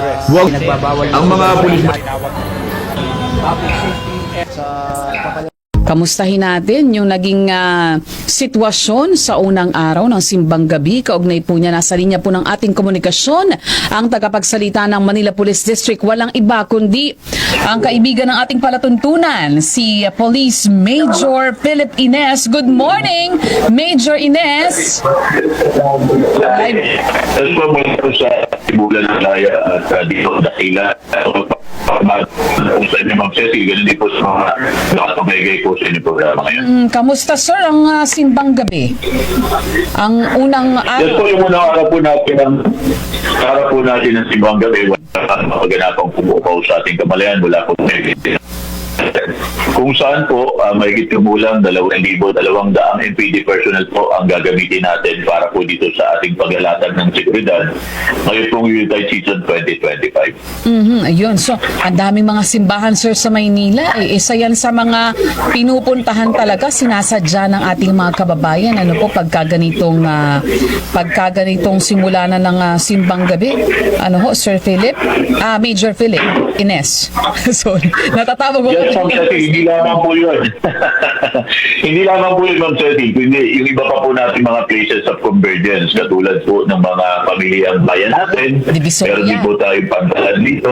Wag ang mga pulis. Kamustahin natin yung naging sitwasyon sa unang araw ng simbang gabi. Kaugnay po niya, nasa linya po ng ating komunikasyon ang tagapagsalita ng Manila Police District. Walang iba kundi ang kaibigan ng ating palatuntunan, si Police Major Philip Ines. Good morning, Major Ines. Tapos po muna po sa Tibulan ng Laya at dito Dakila. Kung sa inyo, Ma'am Ceci, ganun din po sa mga nakapagay po sa inyo programa ngayon. Kamusta, sir, ang simbang gabi? Ang unang araw. Yan po yung unang araw po natin ng simbang gabi. Wala maganapang pumupaw sa ating kamalayan. Wala po kung saan po mahigit kumulang 2,200 NPD personnel po ang gagamitin natin para po dito sa ating paglalatag ng seguridad ngayon pong Yuletide Season 2025. Ayun. So, ang daming mga simbahan, sir, sa Maynila. Isa yan sa mga pinupuntahan talaga, sinasadya ng ating mga kababayan. Ano po, pagkaganitong simula na ng simbang gabi. Ano ho, Sir Philip? Major Philip Ines. Sorry. Natatawag ko. Yes, Ma'am Ceci, hindi lamang po yun. Hindi lamang po yun, Ma'am Ceci. Kundi yung iba pa po natin mga places of convergence katulad po ng mga pamilyang bayan natin. Meron din po tayong pantalan dito.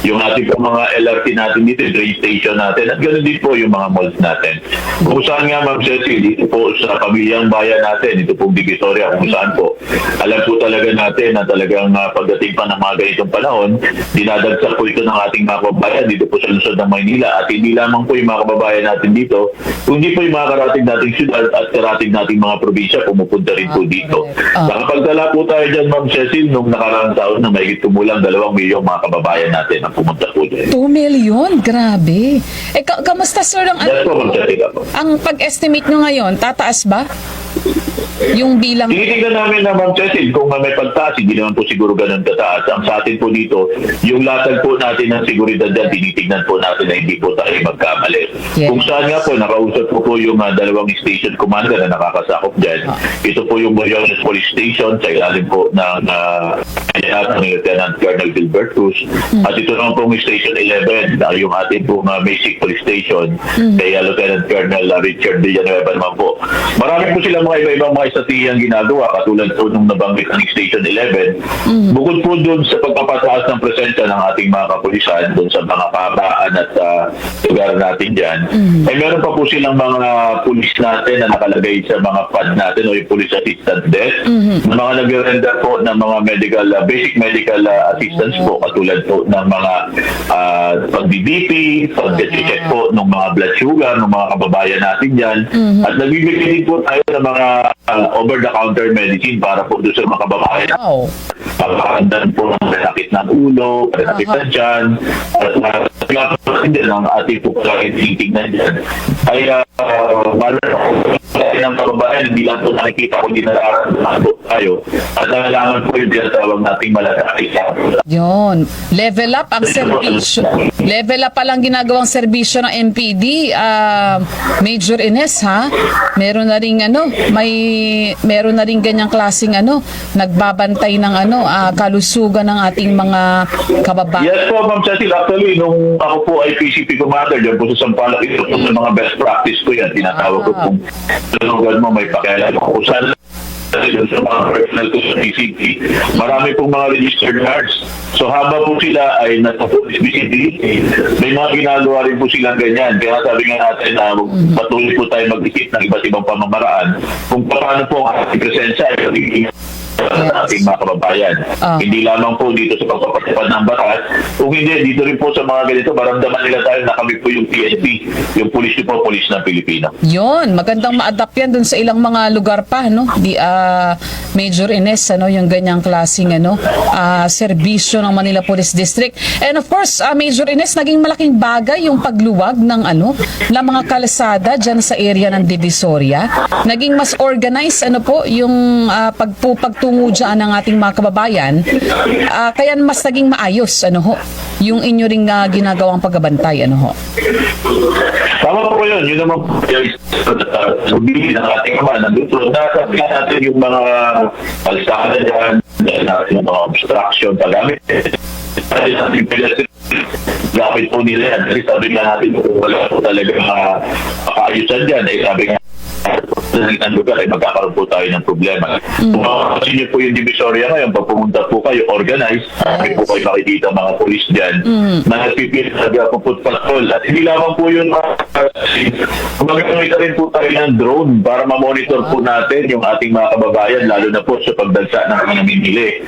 Yung ating po mga LRT natin dito, train station natin, at ganoon din po yung mga malls natin. Kung saan nga, Ma'am Ceci, dito po sa pamilyang bayan natin, ito pong Divisoria, kung saan po, alam po talaga natin na talagang pagdating pa ng mga ganitong panahon, dinadagsak po ito ng ating mga kababayan dito po sa lungsod ng Maynila, at hindi lamang po yung mga kababayan natin dito, kundi po yung mga karating nating syudad at karating nating mga probinsya pumupunta rin po dito. Nakapagtala po tayo dyan, Ma'am Cecil, nung nakaraang taon na mahigit kumulang 2 milyong mga kababayan natin ang pumunta po dyan. 2 million? Grabe. Kamusta, sir, Yes po, Ma'am Cecil. ang pag-estimate nyo ngayon? Tataas ba? Yung bilang... Tinitingnan namin na, Ma'am Cecil, kung may pagtaas, hindi naman po siguro ganun kataas. Ang sa atin po dito, yung latag po natin ng seguridad dyan, tinitingnan po natin na hindi po tayo magkamali. Yes. Kung saan nga po, nakausap po yung 2 station commander na nakakasakop dyan. Ito po yung Moriones Police Station sa ilalim po ng ni Lieutenant Colonel Gilbert Cruz. At ito naman po yung Station 11, yung ating po Basic Police Station kay Lieutenant Colonel Richard Villanueva naman po. Marami po silang mga iba-ibang mga estatiyang ginagawa katulad po nung nabanggit ng Station 11. Bukod po doon sa pagpapataas ng presensya ng ating mga kapulisan doon sa mga pabaan at lugar natin dyan, ay meron pa po silang mga pulis natin na nakalagay sa mga pad natin o yung police assistant desk na mga nag-render po ng mga basic medical assistance po katulad po ng mga pag-BP, pag-check po ng mga blood sugar ng mga kababayan natin dyan, at nagbibigay din po tayo ng mga over-the-counter medicine para po doon sa mga kababayan. Wow. Pagkakandan po ng sakit ng ulo, sakit ng tiyan, at hindi lang ating po kaya titignan dyan. Ay, ng kababayan, hindi lang po nakikita ko dinararan po tayo. At nangalaman po yung tinatawag nating malasakit. Yun. Level up ang serbisyo. Level up palang ginagawang serbisyo ng MPD. Major Ines, ha? Meron na ring meron na ring ganyang klaseng nagbabantay ng kalusugan ng ating mga kababayan. Yes po, Ma'am Cecil. Actually, nung ako po ay PCP commander, dyan po sa Sampaloc, ito po sa mga best practice ko yan. Tinatawag ko kung tulungan mo, may pakialam ko. Saan sa mga personal ko sa PCP, marami pong mga registered guards. So habang po sila ay nasa police visibility, may mga ginagawa rin po silang ganyan. Kaya sabi nga natin na patuloy po tayo mag-isip ng iba't ibang pamamaraan kung paano po ang ating presensya ay magiging sa ating mga kababayan. Hindi lamang po dito sa pagpapatupad ng batas, kung hindi, dito rin po sa mga ganito, maramdaman nila tayo na kami po yung PNP, yung pulis po, pulis ng Pilipino. Yun, magandang ma-adapt yan dun sa ilang mga lugar pa, no? Major Ines, yung ganyang klaseng serbisyo ng Manila Police District. And of course, Major Ines, naging malaking bagay yung pagluwag ng mga kalsada dyan sa area ng Divisoria. Naging mas organized, yung pagtungo dyan ng ating mga kababayan. Kaya mas naging maayos, yung inyo ring ginagawang pagbabantay, Tama po yun. Yun naman po yung sabihin ng ating kaman. Nandito, nasabi natin yung mga kalsada dyan, yung mga obstruction paggamit. Gamit po nila yan. Kasi sabi nga natin, kung wala po talaga makaayusan dyan, sabi nga, ang lugar ay magkakaroon po tayo ng problema. Kung makakasin niyo po yung Divisoria ngayon, pag pumunta po kayo, organized, may po kayo makikita mga polis dyan na nagpipil sa foot patrol. At hindi lamang po yun, gumagamit rin po tayo ng drone para ma-monitor po natin yung ating mga kababayan, lalo na po sa pagdagsa ng mga namimili.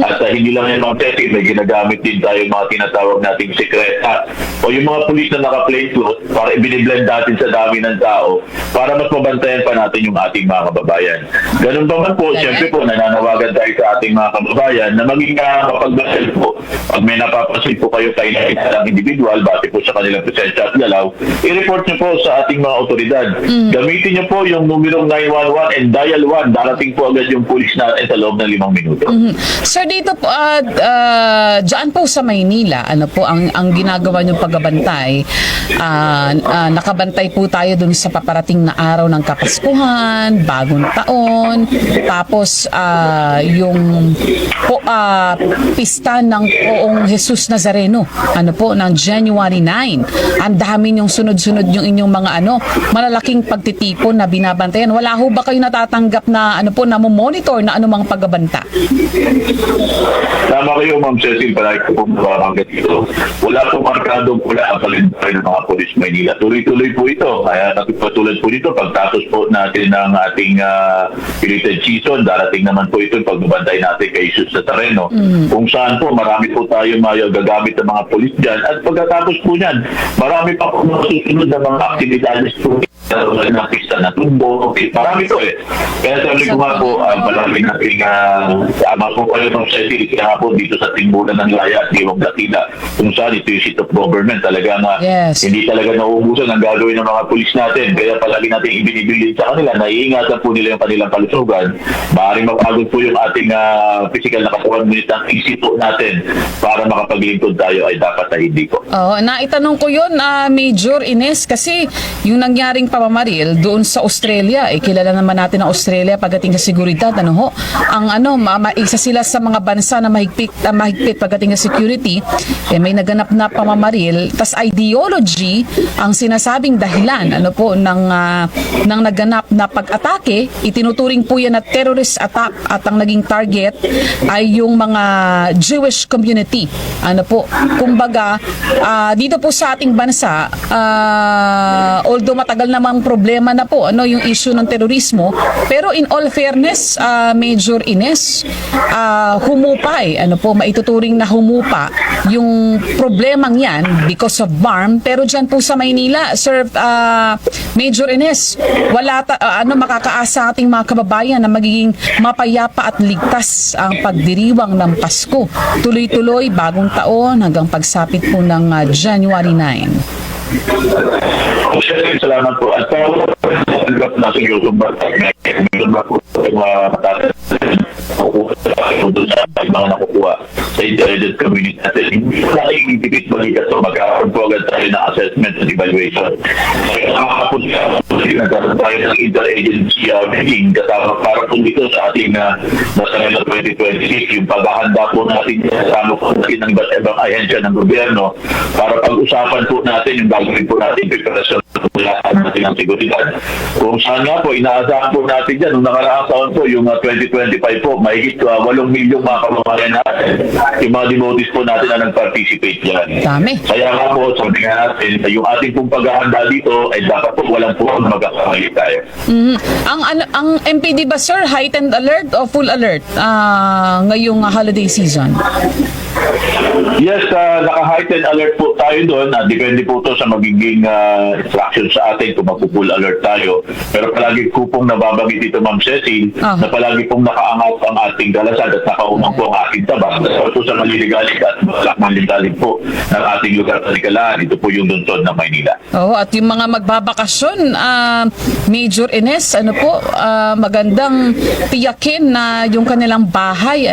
At hindi lang yan mga tete, may ginagamit din tayo mga tinatawag nating sekreta o yung mga polis na naka-plain clothes para ibiniblend natin sa dami ng tao para mas mabantayan pa natin yung ating mga kababayan. Ganun pa man po, siyempre po, nananawagan tayo sa ating mga kababayan na maging mapagbasal po. Pag may napapansin po kayo tayo na isang individual, base po sa kanilang presensya at galaw, i-report nyo po sa ating mga otoridad. Gamitin nyo po yung numerong 911 and dial 1. Darating po agad yung pulis natin sa loob ng 5 minuto. Sir, dito po, dyan po sa Maynila, ano po ang ginagawa niyong pagbabantay? Nakabantay po tayo dun sa paparating na araw ng Kapaskuhan, Bagong Taon, tapos yung pista ng Poong Jesus Nazareno, ano po, ng January 9. Ang dami yung sunod-sunod yung inyong mga malalaking pagtitipon na binabantayan. Wala ho ba kayo natatanggap na na monitor na anumang pagbabanta? Tama kayo, Ma'am Cecil, palagi ko pong nababanggit ito. Wala po markadong pula ang kalendaryo ng mga Pulis Maynila. Tuloy-tuloy po ito. Kaya patulad po dito, pagtapos po natin ng ating pilited season, darating naman po ito yung pagbabantay natin kay Jesus Nazareno. Kung saan po, marami po tayo gagamit ng mga pulis dyan. At pagkatapos po yan, marami pa po masusunod na mga aktividades po na pista na tumbo. Marami po Kaya sabi ko nga po, palagi natin tama po kayo ng Cecil, kaya po dito sa Timbulan ng Laya at Diwang Gatila, kung saan ito yung seat of government, talaga hindi talaga nauubusan ang gagawin ng mga pulis natin. Kaya palagi natin ibinibilin sa kanila, naiingatan po nila yung kanilang kalusugan. Maaaring mapagod po yung ating physical na katawan, ngunit ang isip po natin para makapaglingkod tayo ay dapat na hindi po. Naitanong ko yun, Major Ines, kasi yung nangyaring pamamaril doon sa Australia, kilala naman natin ang Australia pagdating sa seguridad, isa sila sa mga bansa na mahigpit pagdating sa security, may naganap na pamamaril, tas ideology ang sinasabing dahilan ng naganap na pag-atake. Itinuturing po yan na terrorist attack at ang naging target ay yung mga Jewish community. Kumbaga, dito po sa ating bansa, although matagal namang problema na po yung issue ng terorismo, pero in all fairness, Major Ines, humupay, maituturing na humupa yung problemang yan because of BARM. Pero dyan po sa Maynila, Sir Major Ines, wala makakaasa ating mga kababayan na magiging mapayapa at ligtas ang pagdiriwang ng Pasko. Tuloy-tuloy, Bagong Taon hanggang pagsapit po ng January 9. Salamat po. At na sa iyo, meron ba po mga nakukuha sa intelligence community natin. Hindi na naiingipit balikat so magkakaroon po agad tayo ng assessment and evaluation. Kaya nakakapun nagkaroon tayo ng interagency meeting kasama para po dito sa ating nasanay na 2026 yung paghahanda po natin kasama po natin ng iba't ibang ahensya ng gobyerno para pag-usapan po natin yung gagawin po natin preparasyon natin ng seguridad. Kung saan nga po, inaasahan po natin dyan, nung nakaraang taon po, yung 2025 po, mahigit 8 milyong mga kamamayan natin. Yung mga devotees po natin na nag-participate dyan. Dami. Kaya nga po, sabi nga natin, yung ating pong paghahanda dito, ay dapat po walang po magkakamali tayo. Ang MPD ba, sir, heightened alert o full alert ngayong holiday season? Yes, naka-heightened alert po tayo doon. Depende po ito sa magiging instruction sa atin kung mag-full alert tayo. Pero palagi po pong nababanggit dito, Ma'am Cecil, na palagi pong nakaangat ang ating dalasal at nakaunang po ang ating tabak. So sa maliligalig at maliligalig po ng ating lugar sa Likalaan, ito po yung lungsod ng Maynila. At yung mga magbabakasyon, Major Ines, magandang tiyakin na yung kanilang bahay,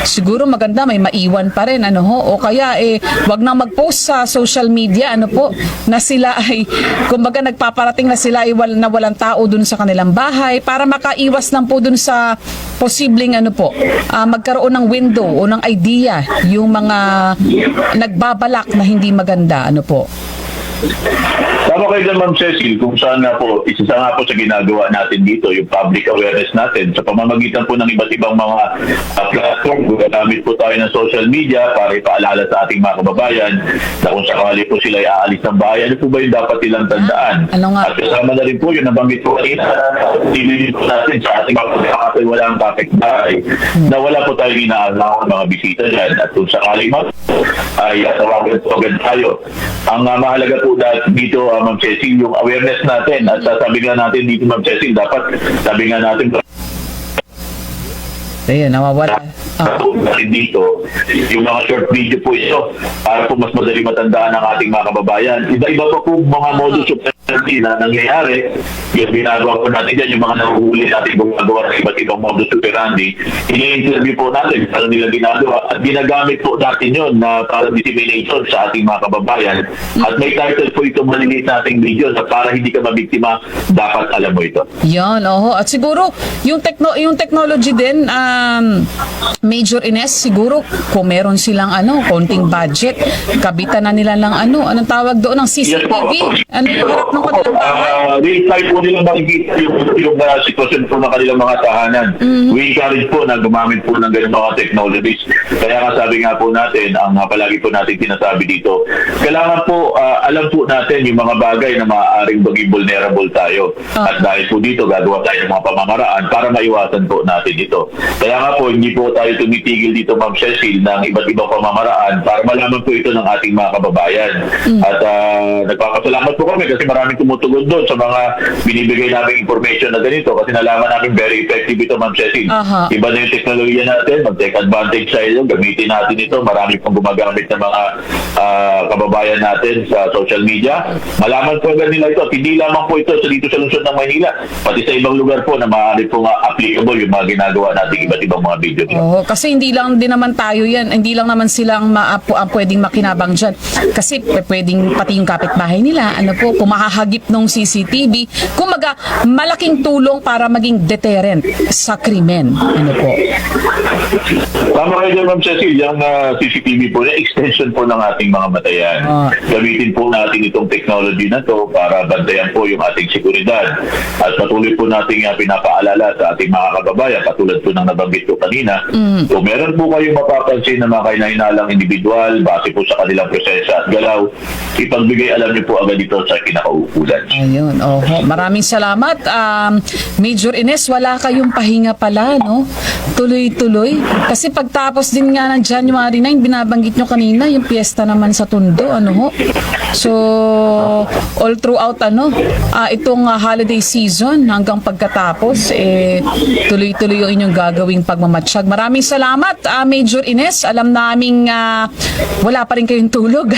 siguro magandang maganda may maiwan pa rin, ano ho, o kaya wag na mag-post sa social media, ano po, na sila ay kumbaga nagpaparating na sila ay na walang tao dun sa kanilang bahay para makaiwas lang po dun sa posibleng ano po, magkaroon ng window o ng idea yung mga nagbabalak na hindi maganda, ano po. Tama kayo dyan, Ma'am Cecil, kung saan nga po, isa nga po sa ginagawa natin dito, yung public awareness natin sa pamamagitan po ng iba't ibang mga platform. Gagamit po tayo ng social media para ipaalala sa ating mga kababayan na kung sakali po sila ay aalis ng bahay, ano po ba yung dapat nilang tandaan? Ano nga? At kasama na rin po yung nabanggit po kanina, tinilin po natin sa ating mga kapatid walang kapitbahay na wala po tayong inaasahan ng mga bisita dyan. At kung sakali ay tawagin po agad tayo. Ang mahalaga po dito, Ma'am Cecil, yung awareness natin. At sabi nga natin dito, Ma'am Cecil, dapat sabi nga natin Ayun, nawawala. dito, yung mga short video po ito para po mas madali matandaan ng ating mga kababayan. Iba-iba pa po mga modus operandi na nangyayari. Yung ginagawa po natin dyan, yung mga nahuhuli natin gumagawa ng iba't ibang modus operandi, ini-interview po natin para nila ginagawa at ginagamit po natin yun na para dissemination sa ating mga kababayan. At may title po ito maliliit nating video na para hindi ka mabiktima, dapat alam mo ito. Yan, oho. At siguro, yung technology din, Major Ines, siguro, kung meron silang konting budget, kabitan na nila lang anong tawag doon ng CCTV? Ano yung harap ng kanilang bahay? Real time po nilang makikita yung sitwasyon po ng kanilang mga tahanan. We encourage po na gumamit po ng ganyan mga technologies. Kaya nga sabi nga po natin, ang palagi po natin sinasabi dito, kailangan po alam po natin yung mga bagay na maaaring maging vulnerable tayo. At dahil po dito, gagawa tayo ng mga pamamaraan para maiwasan po natin ito. Kaya nga po, hindi po tayo tumitigil dito, Ma'am Cecil, ng iba't ibang pamamaraan para malaman po ito ng ating mga kababayan. At nagpapasalamat po kami kasi maraming tumutugon doon sa mga binibigay naming information na ganito kasi nalaman namin very effective ito, Ma'am Cecil. Iba na yung teknolohiya natin, mag-take advantage sa ito, gamitin natin ito. Marami pong gumagamit ng mga kababayan natin sa social media. Malaman po agad nila ito. At hindi lamang po ito dito sa lungsod ng Maynila, pati sa ibang lugar po na maaari po applicable yung mga ginagawa natin iba't ibang mga video. Kasi hindi lang din naman tayo yan, hindi lang naman silang pwedeng makinabang dyan. Kasi pwedeng pati yung kapitbahay nila, kung mahahagip ng CCTV, kumaga malaking tulong para maging deterrent sa krimen. Tama kayo dyan, Ma'am Cecil, yung CCTV po na extension po ng ating mga batayan. Gamitin po natin itong technology na to para bantayan po yung ating seguridad. At patuloy po natin pinapaalala sa ating mga kababayan, katulad po ng nabanggit ko kanina, kung meron po kayong mapapansin na mga kainahinalang individual, base po sa kanilang presensya at galaw, ipagbigay alam niyo po agad ito sa kinakaukulan. Ayun, maraming salamat. Major Ines, wala kayong pahinga pala, no? Tuloy-tuloy. Kasi pagtapos din nga ng January 9, binabanggit nyo kanina, yung piyesta naman sa Tondo, So, all throughout, itong holiday season, hanggang pagkatapos, tuloy-tuloy yung inyong gagawing pagmamatsyag. Maraming salamat, Major Ines. Alam naming wala pa rin kayong tulog,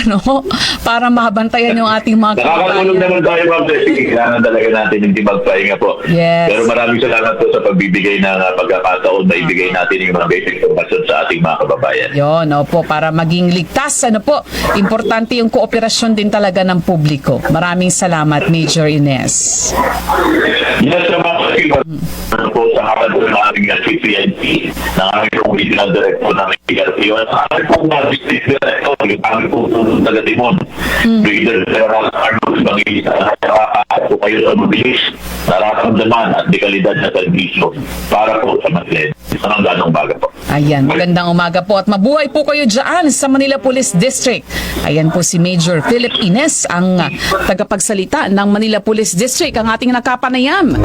para mabantayan yung ating mga nakakatulog naman tayo, Ma'am Cecil. Kailangan talaga natin hindi magpahinga po. Yes. Pero maraming salamat po sa pagbibigay ng pagkakataon na ibigay natin yung mga basic information sa ating mga kababayan. Yun, para maging ligtas, importante yung kooperasyon din talaga ng publiko. Maraming salamat, Major Ines. Yes, naman po sa harapan po ng aming CPNP, ng aming regional director ng PRTO, at aming po mga district director, yung aming po taga-Timon, Brigadier General Arnold Bangilisa, po kayo sa mabilis, nararamdaman at dekalidad na servisyo para po sa Madlen. Isang ganong umaga po. Ayan, magandang umaga po at mabuhay po kayo dyan sa Manila Police District. Ayan po si Major Philip Ines, ang tagapagsalita ng Manila Police District, ang ating nakapanayam.